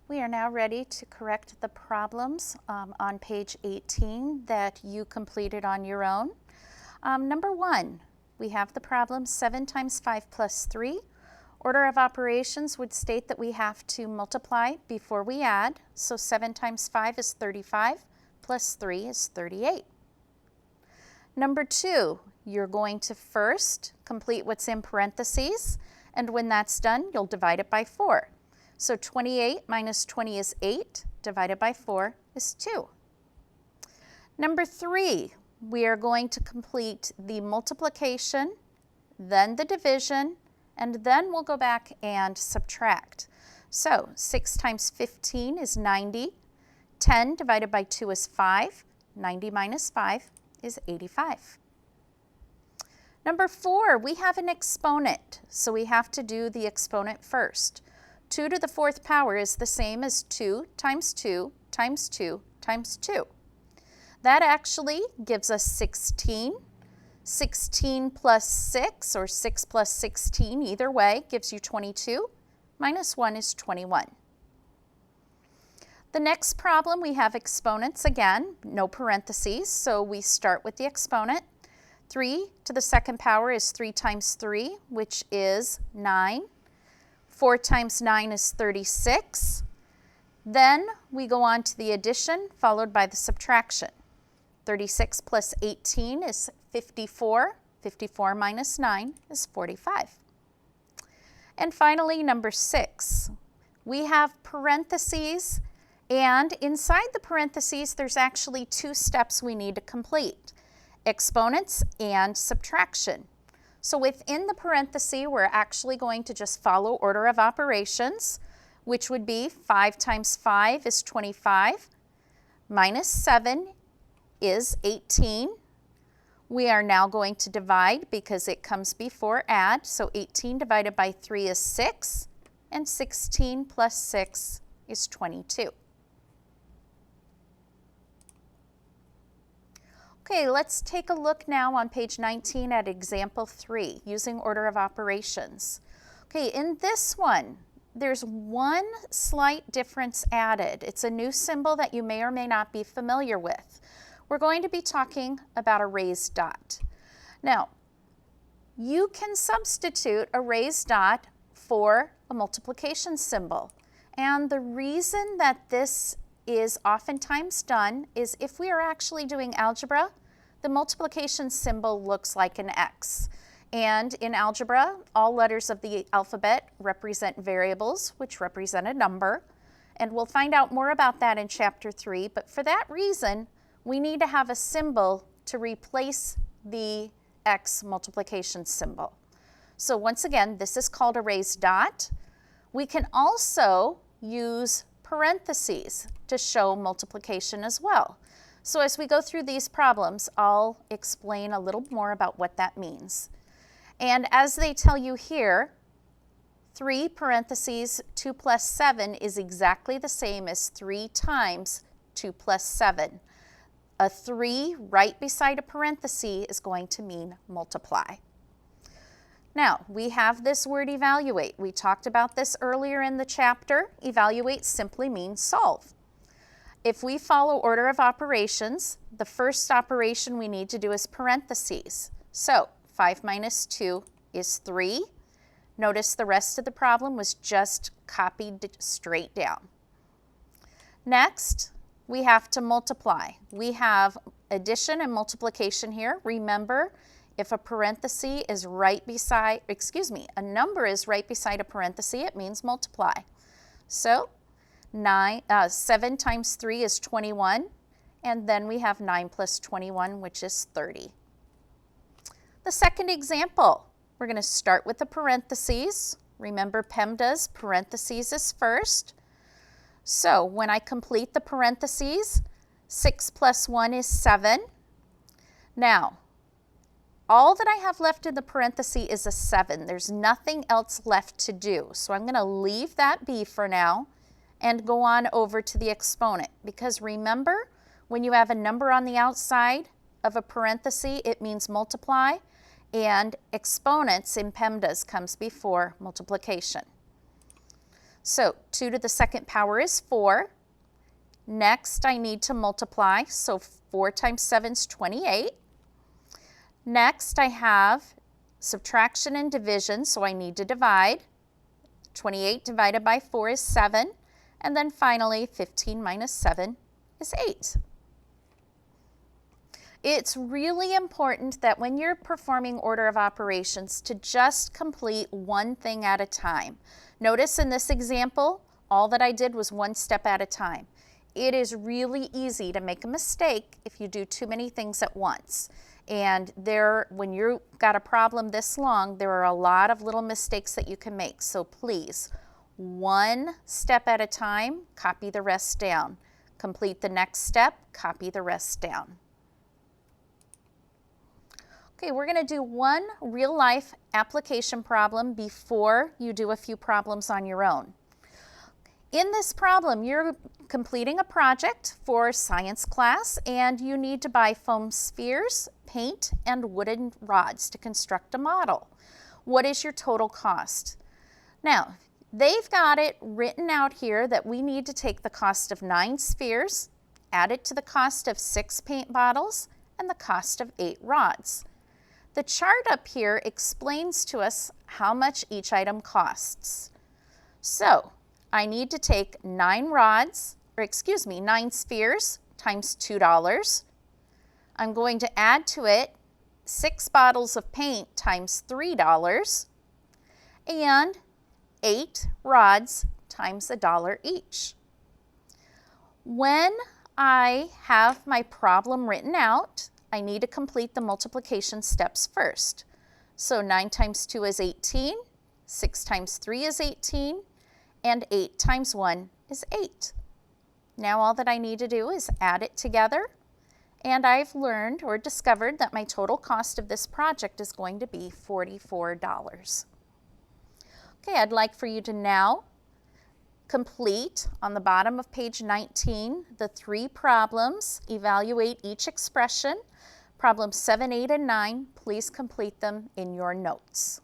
We are now ready to correct the problems on page 18 that you completed on your own. Number 1, we have the problem 7 times 5 plus 3. Order of operations would state that we have to multiply before we add. So 7 times 5 is 35, plus 3 is 38. Number 2, you're going to first complete what's in parentheses, and when that's done, you'll divide it by 4. So 28 minus 20 is 8, divided by 4 is 2. Number 3, we are going to complete the multiplication, then the division, and then we'll go back and subtract. So 6 times 15 is 90. 10 divided by 2 is 5. 90 minus 5 is 85. Number 4, we have an exponent, so we have to do the exponent first. 2 to the 4th power is the same as 2 times 2 times 2 times 2. That actually gives us 16. 16 plus 6, or 6 plus 16, either way, gives you 22. Minus 1 is 21. The next problem, we have exponents again, no parentheses, so we start with the exponent. 3 to the 2nd power is 3 times 3, which is 9. 4 times 9 is 36. Then we go on to the addition, followed by the subtraction. 36 plus 18 is 54. 54 minus 9 is 45. And finally, number 6. We have parentheses, and inside the parentheses, there's actually 2 steps we need to complete: exponents and subtraction. So within the parenthesis, we're actually going to just follow order of operations, which would be 5 times 5 is 25, minus 7 is 18. We are now going to divide because it comes before add, so 18 divided by 3 is 6, and 16 plus 6 is 22. Okay, let's take a look now on page 19 at example 3, using order of operations. Okay, in this one, there's one slight difference added. It's a new symbol that you may or may not be familiar with. We're going to be talking about a raised dot. Now, you can substitute a raised dot for a multiplication symbol. And the reason that this is oftentimes done is if we are actually doing algebra, the multiplication symbol looks like an X. And in algebra, all letters of the alphabet represent variables, which represent a number. And we'll find out more about that in chapter 3. But for that reason, we need to have a symbol to replace the X multiplication symbol. So once again, this is called a raised dot. We can also use parentheses to show multiplication as well. So as we go through these problems, I'll explain a little more about what that means. And as they tell you here, 3 parentheses 2 plus 7 is exactly the same as 3 times 2 plus 7. A 3 right beside a parenthesis is going to mean multiply. Now, we have this word evaluate. We talked about this earlier in the chapter. Evaluate simply means solve. If we follow order of operations, the first operation we need to do is parentheses. So 5 minus 2 is 3. Notice the rest of the problem was just copied straight down. Next, we have to multiply. We have addition and multiplication here. Remember, if a parenthesis is right beside, a number is right beside a parenthesis, it means multiply. So 7 times 3 is 21, and then we have 9 plus 21, which is 30. The second example, we're going to start with the parentheses. Remember, PEMDAS, parentheses is first. So when I complete the parentheses, 6 plus 1 is 7. Now, all that I have left in the parenthesis is a 7. There's nothing else left to do. So I'm going to leave that be for now and go on over to the exponent. Because remember, when you have a number on the outside of a parenthesis, it means multiply. And exponents in PEMDAS comes before multiplication. So 2 to the second power is 4. Next, I need to multiply, so 4 times 7 is 28. Next, I have subtraction and division, so I need to divide. 28 divided by 4 is 7. And then finally, 15 minus 7 is 8. It's really important that when you're performing order of operations to just complete one thing at a time. Notice in this example, all that I did was one step at a time. It is really easy to make a mistake if you do too many things at once. And when you've got a problem this long, there are a lot of little mistakes that you can make. So please, one step at a time, copy the rest down. Complete the next step, copy the rest down. Okay, we're going to do one real-life application problem before you do a few problems on your own. In this problem, you're completing a project for science class, and you need to buy foam spheres, paint, and wooden rods to construct a model. What is your total cost? Now, they've got it written out here that we need to take the cost of 9 spheres, add it to the cost of 6 paint bottles, and the cost of 8 rods. The chart up here explains to us how much each item costs. So, I need to take 9 spheres times $2. I'm going to add to it 6 bottles of paint times $3 and 8 rods times $1 each. When I have my problem written out, I need to complete the multiplication steps first. So 9 times 2 is 18, 6 times 3 is 18, and 8 times 1 is 8. Now all that I need to do is add it together, and I've learned or discovered that my total cost of this project is going to be $44. Okay, I'd like for you to now complete on the bottom of page 19 the 3 problems, evaluate each expression. Problems 7, 8, and 9, please complete them in your notes.